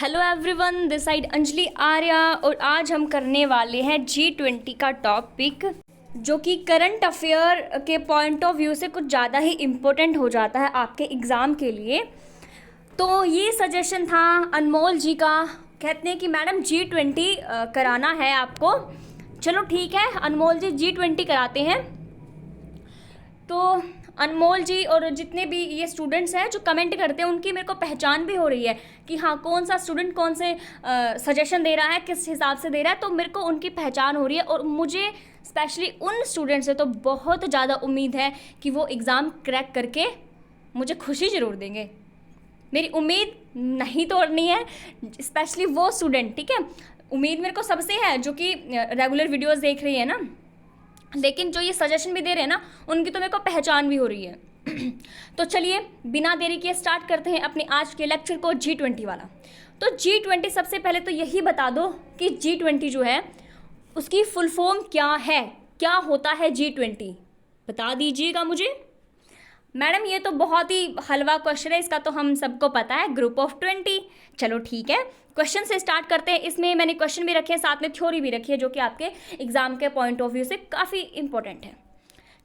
Hello everyone, this side Anjali Arya और आज हम करने वाले हैं G20 का टॉपिक, जो कि करंट अफेयर के पॉइंट ऑफ व्यू से कुछ ज़्यादा ही इम्पोर्टेंट हो जाता है आपके एग्ज़ाम के लिए। तो ये सजेशन था अनमोल जी का। कहते हैं कि मैडम G20 कराना है आपको। चलो ठीक है, अनमोल जी G20 कराते हैं। तो अनमोल जी और जितने भी ये स्टूडेंट्स हैं जो कमेंट करते हैं, उनकी मेरे को पहचान भी हो रही है कि हाँ, कौन सा स्टूडेंट कौन से सजेशन दे रहा है, किस हिसाब से दे रहा है। तो मेरे को उनकी पहचान हो रही है और मुझे स्पेशली उन स्टूडेंट्स से तो बहुत ज़्यादा उम्मीद है कि वो एग्ज़ाम क्रैक करके मुझे खुशी ज़रूर देंगे। मेरी उम्मीद नहीं तोड़नी है, स्पेशली वो स्टूडेंट। ठीक है, उम्मीद मेरे को सबसे है जो कि रेगुलर वीडियोज़ देख रही है ना, लेकिन जो ये सजेशन भी दे रहे हैं ना, उनकी तो मेरे को पहचान भी हो रही है। तो चलिए बिना देरी के स्टार्ट करते हैं अपने आज के लेक्चर को, G20 वाला। तो G20 सबसे पहले तो यही बता दो कि G20 जो है उसकी फुल फॉर्म क्या है, क्या होता है G20, बता दीजिएगा मुझे। मैडम ये तो बहुत ही हलवा क्वेश्चन है, इसका तो हम सबको पता है, ग्रुप ऑफ 20। चलो ठीक है, क्वेश्चन से स्टार्ट करते हैं। इसमें मैंने क्वेश्चन भी रखे हैं, साथ में थ्योरी भी रखी है, जो कि आपके एग्जाम के पॉइंट ऑफ व्यू से काफ़ी इंपॉर्टेंट है।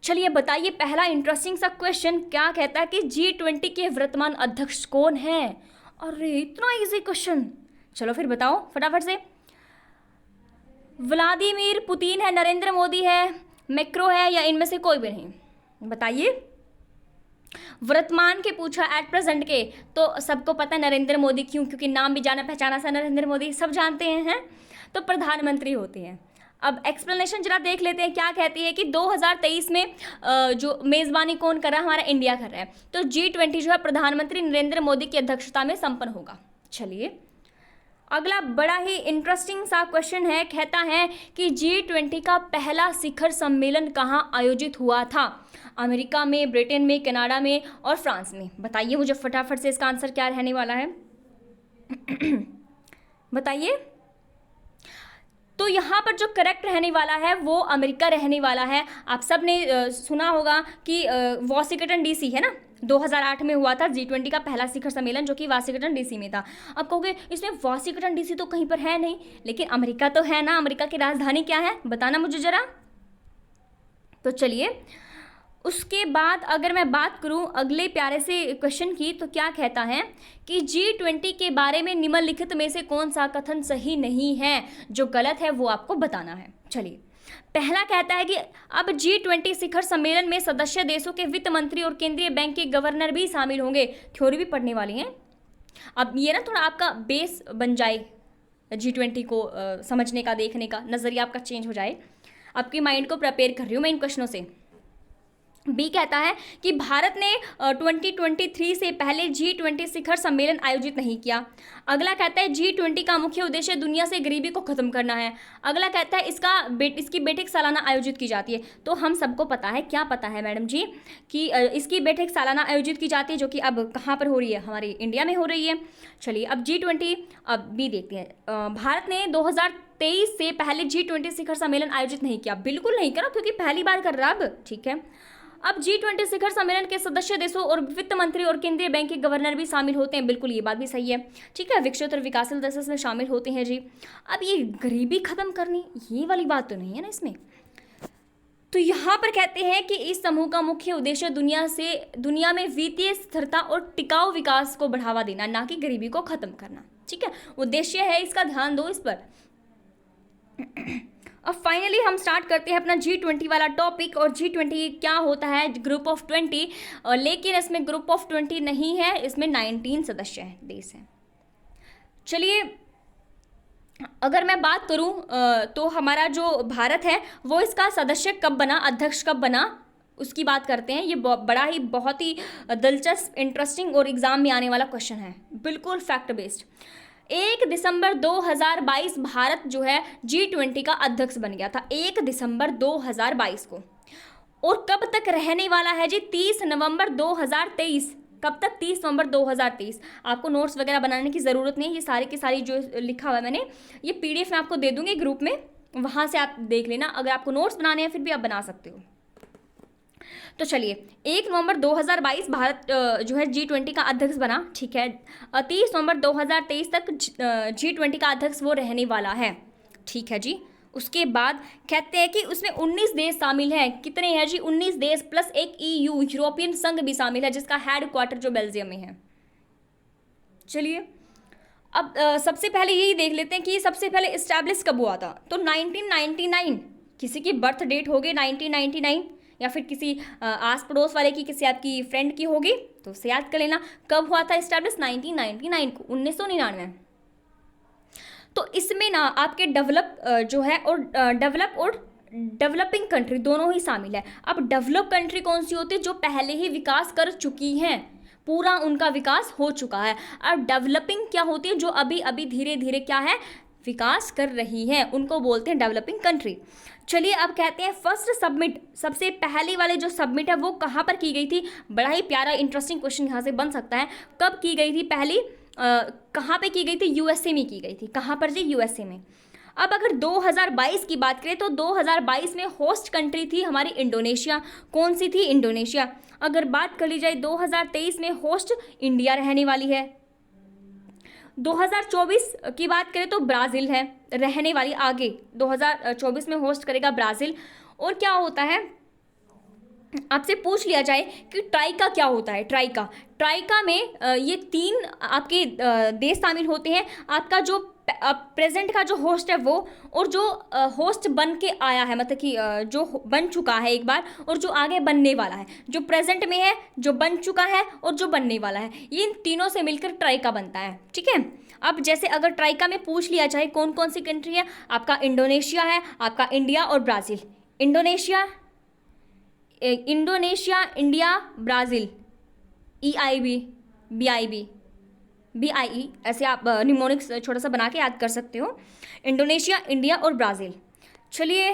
चलिए बताइए, पहला इंटरेस्टिंग सा क्वेश्चन क्या कहता है कि G20 के वर्तमान अध्यक्ष कौन है। अरे इतना इजी क्वेश्चन, चलो फिर बताओ फटाफट से। व्लादिमीर पुतिन है, नरेंद्र मोदी है, मैक्रो है, या इनमें से कोई भी नहीं, बताइए। वर्तमान के पूछा, एट प्रेजेंट के, तो सबको पता है नरेंद्र मोदी। क्यों? क्योंकि नाम भी जाना पहचाना सा नरेंद्र मोदी, सब जानते हैं। तो प्रधानमंत्री होते हैं। अब एक्सप्लेनेशन जरा देख लेते हैं, क्या कहती है कि 2023 में जो मेज़बानी कौन कर रहा है, हमारा इंडिया कर रहा है। तो G20 जो है प्रधानमंत्री नरेंद्र मोदी की अध्यक्षता में संपन्न होगा। चलिए अगला बड़ा ही इंटरेस्टिंग सा क्वेश्चन है, कहता है कि G20 का पहला शिखर सम्मेलन कहाँ आयोजित हुआ था। अमेरिका में, ब्रिटेन में, कनाडा में और फ्रांस में। बताइए मुझे फटाफट से इसका आंसर क्या रहने वाला है। बताइए। तो यहाँ पर जो करेक्ट रहने वाला है वो अमेरिका रहने वाला है। आप सब ने सुना होगा कि वाशिंगटन DC है ना, 2008 में हुआ था G20 का पहला शिखर सम्मेलन, जो कि वाशिंगटन DC में था। अब कहोगे इसमें वाशिंगटन DC तो कहीं पर है नहीं, लेकिन अमेरिका तो है ना। अमेरिका की राजधानी क्या है, बताना मुझे ज़रा। तो चलिए उसके बाद अगर मैं बात करूं अगले प्यारे से क्वेश्चन की, तो क्या कहता है कि G20 के बारे में निम्नलिखित में से कौन सा कथन सही नहीं है, जो गलत है वो आपको बताना है। चलिए पहला कहता है कि अब G20 शिखर सम्मेलन में सदस्य देशों के वित्त मंत्री और केंद्रीय बैंक के गवर्नर भी शामिल होंगे। थ्योरी भी पढ़ने वाली हैं। अब ये ना थोड़ा आपका बेस बन जाए G20 को समझने का, देखने का नज़रिया आपका चेंज हो जाए। आपकी माइंड को प्रिपेयर कर रही हूँ मैं इन क्वेश्चनों से। बी कहता है कि भारत ने 2023 से पहले G20 शिखर सम्मेलन आयोजित नहीं किया। अगला कहता है G20 का मुख्य उद्देश्य दुनिया से गरीबी को खत्म करना है। अगला कहता है इसकी बैठक सालाना आयोजित की जाती है। तो हम सबको पता है, क्या पता है मैडम जी, कि इसकी बैठक सालाना आयोजित की जाती है, जो कि अब कहाँ पर हो रही है, हमारी इंडिया में हो रही है। चलिए अब G20, अब बी देखते हैं। भारत ने 2023 से पहले G20 शिखर सम्मेलन आयोजित नहीं किया। बिल्कुल नहीं करा, क्योंकि पहली बार कर रहा अब। ठीक है, अब G20 शिखर सम्मेलन के सदस्य देशों और वित्त मंत्री और केंद्रीय बैंक के गवर्नर भी शामिल होते हैं। बिल्कुल ये बात भी सही है। ठीक है, विकसित और विकासशील देशों में शामिल होते हैं जी। अब ये गरीबी खत्म करनी, ये वाली बात तो नहीं है ना इसमें। तो यहाँ पर कहते हैं कि इस समूह का मुख्य उद्देश्य दुनिया में वित्तीय स्थिरता और टिकाऊ विकास को बढ़ावा देना, ना कि गरीबी को खत्म करना। ठीक है, उद्देश्य है इसका, ध्यान दो इस पर। अब फाइनली हम स्टार्ट करते हैं अपना G20 वाला टॉपिक। और G20 क्या होता है, ग्रुप ऑफ 20, लेकिन इसमें ग्रुप ऑफ 20 नहीं है, इसमें 19 सदस्य हैं, देश हैं। चलिए अगर मैं बात करूं तो हमारा जो भारत है वो इसका सदस्य कब बना, अध्यक्ष कब बना, उसकी बात करते हैं। ये बड़ा ही बहुत ही दिलचस्प, इंटरेस्टिंग और एग्जाम में आने वाला क्वेश्चन है, बिल्कुल फैक्ट बेस्ड। 1 दिसंबर 2022 भारत जो है G20 का अध्यक्ष बन गया था, 1 दिसंबर 2022 को। और कब तक रहने वाला है जी, 30 नवंबर 2023। कब तक, 30 नवंबर 2023। आपको नोट्स वगैरह बनाने की ज़रूरत नहीं है, ये सारी की सारी जो लिखा हुआ है मैंने, ये PDF में आपको दे दूंगी ग्रुप में, वहाँ से आप देख लेना। अगर आपको नोट्स बनाने हैं फिर भी आप बना सकते हो। तो चलिए 1 नवंबर 2022 भारत जो है G20 का अध्यक्ष बना, ठीक है। 30 नवंबर 2023 तक G20 का अध्यक्ष वो रहने वाला है, ठीक है जी। उसके बाद कहते हैं कि उसमें 19 देश शामिल हैं। कितने हैं जी? 19 देश प्लस एक EU यूरोपियन संघ भी शामिल है, जिसका हेड क्वार्टर जो बेल्जियम में है। चलिए अब सबसे पहले यही देख लेते हैं कि सबसे पहले इस्टेब्लिश कब हुआ था। तो 1999, किसी की बर्थ डेट होगी 1999, या फिर किसी आस पड़ोस वाले की, किसी आपकी फ्रेंड की होगी तो उसे याद कर लेना। कब हुआ था इस्टेब्लिश? 1999 को, 1999। तो इसमें ना आपके डेवलप जो है और डेवलपिंग कंट्री दोनों ही शामिल है। अब डेवलप कंट्री कौन सी होती है? जो पहले ही विकास कर चुकी हैं, पूरा उनका विकास हो चुका है। अब डेवलपिंग क्या होती है? जो अभी अभी धीरे धीरे क्या है, विकास कर रही हैं, उनको बोलते हैं डेवलपिंग कंट्री। चलिए अब कहते हैं फर्स्ट सबमिट, सबसे पहली वाले जो सबमिट है वो कहाँ पर की गई थी? बड़ा ही प्यारा इंटरेस्टिंग क्वेश्चन यहाँ से बन सकता है। कब की गई थी पहली? कहाँ पे की गई थी? USA में की गई थी। कहाँ पर जी? USA में। अब अगर 2022 की बात करें तो 2022 में होस्ट कंट्री थी हमारी इंडोनेशिया। कौन सी थी? इंडोनेशिया। अगर बात कर ली जाए 2023 में होस्ट इंडिया रहने वाली है। 2024 की बात करें तो ब्राज़ील है रहने वाली। आगे 2024 में होस्ट करेगा ब्राज़ील। और क्या होता है, आपसे पूछ लिया जाए कि ट्राइका क्या होता है? ट्राइका में ये 3 आपके देश शामिल होते हैं। आपका जो प्रेजेंट का जो होस्ट है वो, और जो होस्ट बन के आया है, मतलब कि जो बन चुका है एक बार, और जो आगे बनने वाला है। जो प्रेजेंट में है, जो बन चुका है और जो बनने वाला है, ये इन तीनों से मिलकर ट्राइका बनता है, ठीक है। अब जैसे अगर ट्राइका में पूछ लिया जाए कौन कौन सी कंट्री है, आपका इंडोनेशिया है, आपका इंडिया और Brazil. Indonesia, India, Brazil, EIB, BIE, ऐसे आप निमोनिक्स छोटा सा बना के याद कर सकते हो। इंडोनेशिया, इंडिया और ब्राज़ील। चलिए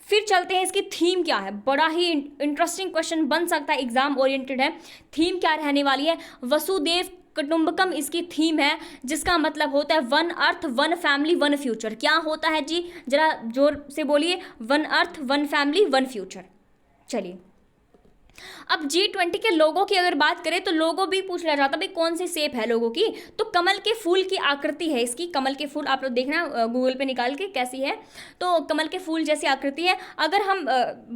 फिर चलते हैं, इसकी थीम क्या है? बड़ा ही इंटरेस्टिंग क्वेश्चन बन सकता है, एग्जाम ओरिएंटेड है। थीम क्या रहने वाली है? वसुदेव कुटुंबकम इसकी थीम है, जिसका मतलब होता है one earth, one family, one future. क्या होता है जी? जरा जोर से बोलिए। One earth, one family, one future. चलिए अब G20 के लोगों की अगर बात करें तो लोगो भी पूछ लिया जाता है भाई कौन सी शेप है लोगों की। तो कमल के फूल की आकृति है इसकी। कमल के फूल आप लोग देखना गूगल पे निकाल के कैसी है, तो कमल के फूल जैसी आकृति है। अगर हम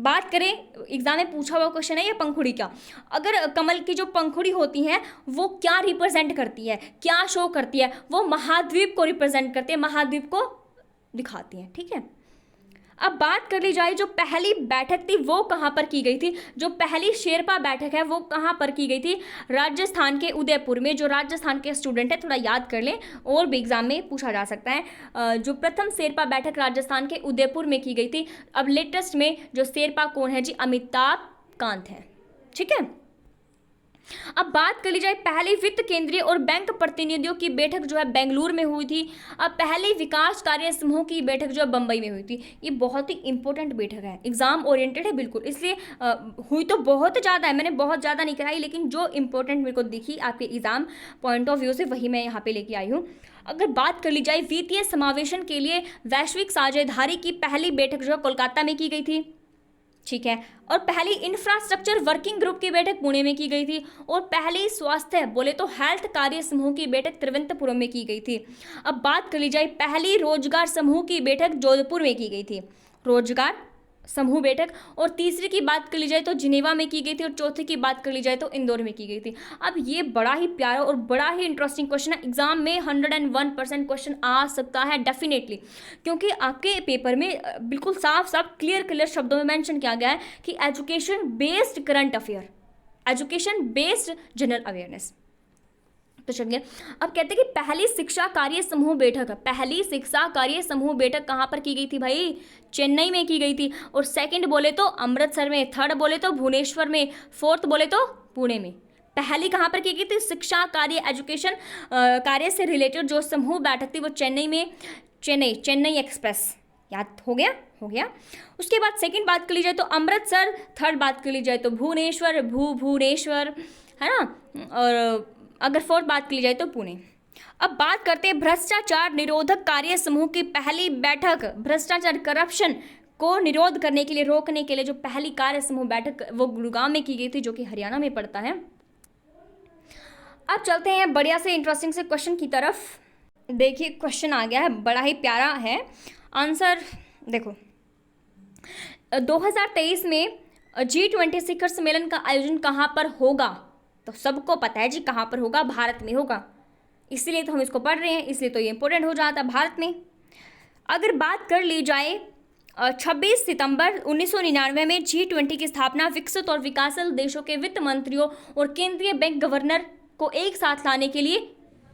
बात करें, एग्जाम में पूछा हुआ क्वेश्चन है ये पंखुड़ी का। अगर कमल की जो पंखुड़ी होती है वो क्या रिप्रेजेंट करती है, क्या शो करती है? वो महाद्वीप को रिप्रेजेंट करती है, महाद्वीप को दिखाती है, ठीक है। अब बात कर ली जाए जो पहली बैठक थी वो कहाँ पर की गई थी? जो पहली शेरपा बैठक है वो कहाँ पर की गई थी? राजस्थान के उदयपुर में। जो राजस्थान के स्टूडेंट है थोड़ा याद कर लें, और भी एग्जाम में पूछा जा सकता है। जो प्रथम शेरपा बैठक राजस्थान के उदयपुर में की गई थी। अब लेटेस्ट में जो शेरपा कौन है जी? अमिताभ कांत है, ठीक है। अब बात कर ली जाए पहली वित्त केंद्रीय और बैंक प्रतिनिधियों की बैठक जो है बेंगलुरु में हुई थी। अब पहली विकास कार्य समूह की बैठक जो है बंबई में हुई थी। ये बहुत ही इंपॉर्टेंट बैठक है, एग्जाम ओरिएंटेड है बिल्कुल, इसलिए हुई तो बहुत ज़्यादा है, मैंने बहुत ज़्यादा नहीं कराई, लेकिन जो इंपॉर्टेंट मेरे को दिखी आपके एग्जाम पॉइंट ऑफ व्यू से वही मैं यहाँ पे लेके आई हूँ। अगर बात कर ली जाए वित्तीय समावेशन के लिए वैश्विक साझेदारी की पहली बैठक जो है कोलकाता में की गई थी, ठीक है। और पहली इंफ्रास्ट्रक्चर वर्किंग ग्रुप की बैठक पुणे में की गई थी। और पहली स्वास्थ्य बोले तो हेल्थ कार्य समूह की बैठक तिरुवनंतपुरम में की गई थी। अब बात कर ली जाए पहली रोजगार समूह की बैठक जोधपुर में की गई थी, रोजगार समूह बैठक। और तीसरी की बात कर ली जाए तो जिनेवा में की गई थी। और चौथी की बात कर ली जाए तो इंदौर में की गई थी। अब ये बड़ा ही प्यारा और बड़ा ही इंटरेस्टिंग क्वेश्चन है, एग्जाम में 101% क्वेश्चन आ सकता है डेफिनेटली, क्योंकि आपके पेपर में बिल्कुल साफ साफ क्लियर शब्दों में मेंशन किया गया है कि education based current affair, education based general awareness. तो चलिए अब कहते हैं कि पहली शिक्षा कार्य समूह बैठक, पहली शिक्षा कार्य समूह बैठक कहाँ पर की गई थी भाई? चेन्नई में की गई थी। और सेकंड बोले तो अमृतसर में, थर्ड बोले तो भुवनेश्वर में, फोर्थ बोले तो पुणे में। पहली कहाँ पर की गई थी? शिक्षा कार्य एजुकेशन कार्य से रिलेटेड जो समूह बैठक थी वो चेन्नई में, चेन्नई एक्सप्रेस। याद हो गया। उसके बाद सेकंड बात कर ली जाए तो अमृतसर, थर्ड बात कर ली जाए तो भुवनेश्वर, भुवनेश्वर है ना, और अगर फोर्थ बात की जाए तो पुणे। अब बात करते हैं भ्रष्टाचार निरोधक कार्य समूह की पहली बैठक, भ्रष्टाचार करप्शन को निरोध करने के लिए, रोकने के लिए जो पहली कार्य समूह बैठक वो गुड़गांव में की गई थी, जो कि हरियाणा में पड़ता है। अब चलते हैं बढ़िया से इंटरेस्टिंग से क्वेश्चन की तरफ। देखिए क्वेश्चन आ गया है, बड़ा ही प्यारा है। आंसर देखो, 2023 में G20 शिखर सम्मेलन का आयोजन कहाँ पर होगा? तो सबको पता है जी कहाँ पर होगा, भारत में होगा। इसलिए तो हम इसको पढ़ रहे हैं, इसलिए तो ये इंपॉर्टेंट हो जाता है भारत में। अगर बात कर ली जाए 26 सितंबर 1999 में G20 की स्थापना विकसित और विकासशील देशों के वित्त मंत्रियों और केंद्रीय बैंक गवर्नर को एक साथ लाने के लिए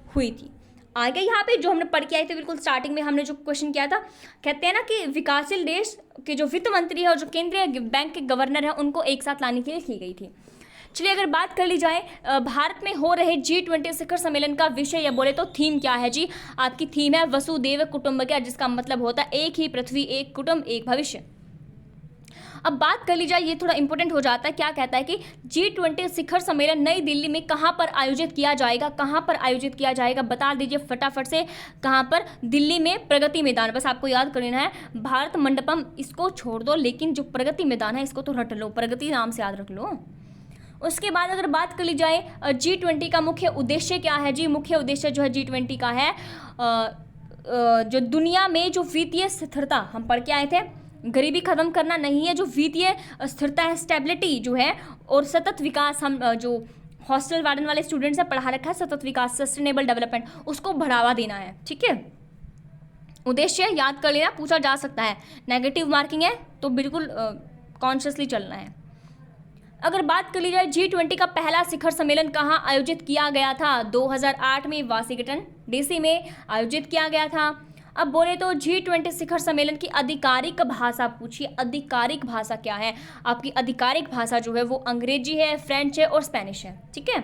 हुई थी। आगे यहाँ पे जो हमने पढ़ के आए थे बिल्कुल स्टार्टिंग में हमने जो क्वेश्चन किया था, कहते हैं ना कि विकासशील देश के जो वित्त मंत्री है और जो केंद्रीय बैंक के गवर्नर है उनको एक साथ लाने के लिए की गई थी। चलिए अगर बात कर ली जाए भारत में हो रहे G20 शिखर सम्मेलन का विषय या बोले तो थीम क्या है जी? आपकी थीम है वसुधैव कुटुंबकम, जिसका मतलब होता है एक ही पृथ्वी, एक कुटुंब, एक भविष्य। अब बात कर ली जाए, ये थोड़ा इंपॉर्टेंट हो जाता है, क्या कहता है कि G20 शिखर सम्मेलन नई दिल्ली में कहाँ पर आयोजित किया जाएगा? कहाँ पर आयोजित किया जाएगा बता दीजिए फटाफट से। कहाँ पर? दिल्ली में प्रगति मैदान, बस आपको याद करना है। भारत मंडपम इसको छोड़ दो, लेकिन जो प्रगति मैदान है इसको तो रट लो, प्रगति नाम से याद रख लो। उसके बाद अगर बात कर ली जाए G20 का मुख्य उद्देश्य क्या है जी? मुख्य उद्देश्य जो है G20 का है जो दुनिया में जो वित्तीय स्थिरता, हम पढ़ के आए थे, गरीबी खत्म करना नहीं है, जो वित्तीय स्थिरता है, स्टेबिलिटी जो है, और सतत विकास, हम जो हॉस्टल वार्डन वाले स्टूडेंट्स हैं पढ़ा रखा है, सतत विकास, सस्टेनेबल डेवलपमेंट, उसको बढ़ावा देना है। ठीक है, उद्देश्य याद कर लेना, पूछा जा सकता है। नेगेटिव मार्किंग है तो बिल्कुल कॉन्शियसली चलना है। अगर बात कर ली जाए G20 का पहला शिखर सम्मेलन कहाँ आयोजित किया गया था? 2008 में वाशिंगटन डीसी में आयोजित किया गया था। अब बोले तो G20 शिखर सम्मेलन की आधिकारिक भाषा पूछिए, आधिकारिक भाषा क्या है? आपकी आधिकारिक भाषा जो है वो अंग्रेजी है, फ्रेंच है और स्पेनिश है। ठीक है,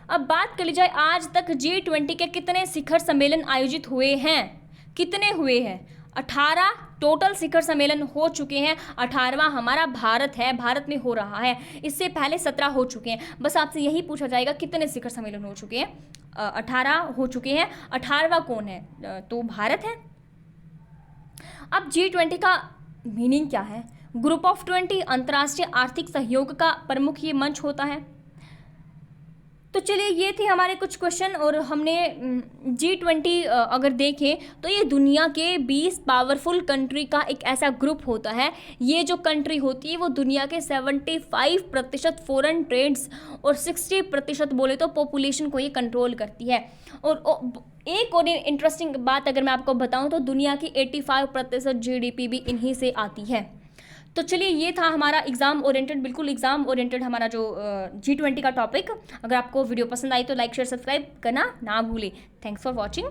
अब बात कर ली जाए आज तक G20 के कितने शिखर सम्मेलन आयोजित हुए हैं? कितने हुए हैं? 18 टोटल शिखर सम्मेलन हो चुके हैं। 18वां हमारा भारत है, भारत में हो रहा है। इससे पहले 17 हो चुके हैं। बस आपसे यही पूछा जाएगा कितने शिखर सम्मेलन हो चुके हैं? 18 हो चुके हैं। 18वां कौन है? तो भारत है। अब G20 का मीनिंग क्या है? ग्रुप ऑफ 20, अंतर्राष्ट्रीय आर्थिक सहयोग का प्रमुख ये मंच होता है। तो चलिए ये थे हमारे कुछ क्वेश्चन, और हमने G20 अगर देखें तो ये दुनिया के 20 पावरफुल कंट्री का एक ऐसा ग्रुप होता है। ये जो कंट्री होती है वो दुनिया के 75% फॉरेन ट्रेड्स और 60% बोले तो पॉपुलेशन को ये कंट्रोल करती है। और एक और इंटरेस्टिंग बात अगर मैं आपको बताऊं तो दुनिया की 85% GDP भी इन्हीं से आती है। तो चलिए ये था हमारा एग्जाम ओरिएंटेड, बिल्कुल एग्जाम ओरिएंटेड हमारा जो G20 का टॉपिक। अगर आपको वीडियो पसंद आई तो लाइक शेयर सब्सक्राइब करना ना भूलें। Thanks for watching.